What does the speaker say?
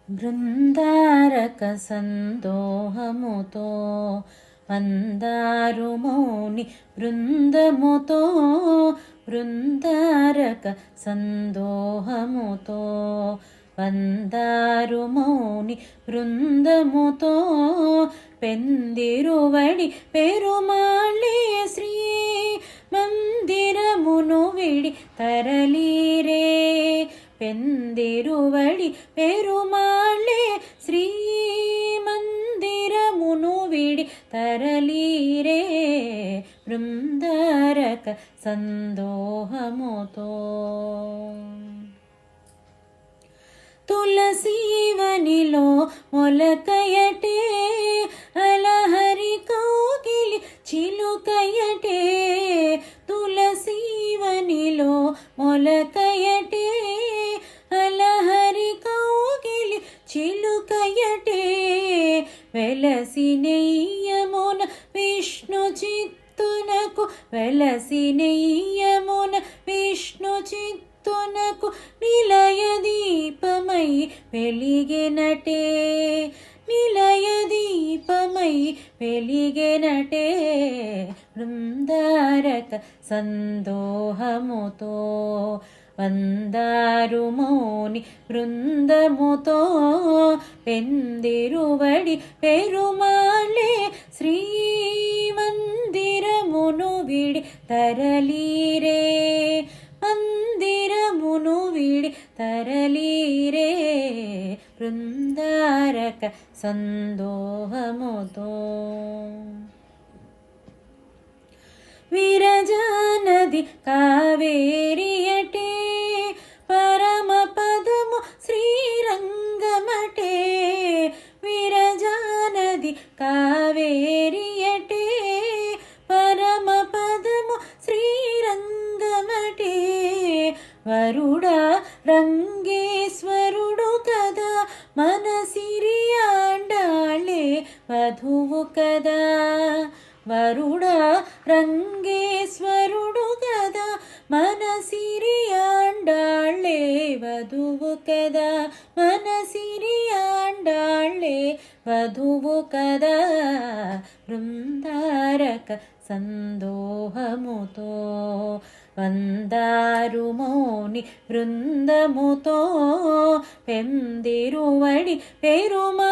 బృందారక సందోహముతో మందారు మౌని బృందముతో బృందారక సందోహముతో మందారు మౌని బృందముతో పెందిరువడి పెరుమాళే శ్రీ మందిరమును విడి తరలీరే పెందిరువడి పెరుమాళే శ్రీ మందిరమును విడి తరలీరే బృందారక సందోహముతో తులసీవనిలో మొలకయటే అలహరి కోకిలి చిలుకయటే తులసీవనిలో మొలకయటే అలహరి కోకిలి చిలుకయటే వెలసినెయ్యమున విష్ణు చిత్తునకు వెలసినెయ్యమున విష్ణు చిత్తునకు నిలయ దీపమై వెలిగెనటే నిలయ దీపమై వెలిగెనటే బృందారక సందోహముతో మందారు మౌని బృందముతో పెందిరువడి పెరుమాళే శ్రీ మందిరమును విడి తరలీరే మందిరమును విడి తరలీరే బృందారక సందోహముతో విరజానది కావేరియటే పరమ పదము శ్రీరంగమటే విరజానది కావేరియటే పరమ పదము శ్రీరంగమటే వరుడా రంగేశ్వరుడు కదా మన సిరియాండాళే వధువు కదా వరుడా రంగేశ్వరుడు కదా మన సిరియాండాళే వధువు కదా మన సిరియాండాళే వధువు కదా బృందారక సందోహముతో మందారు మౌని బృందముతో పెందిరువడి పెరుమా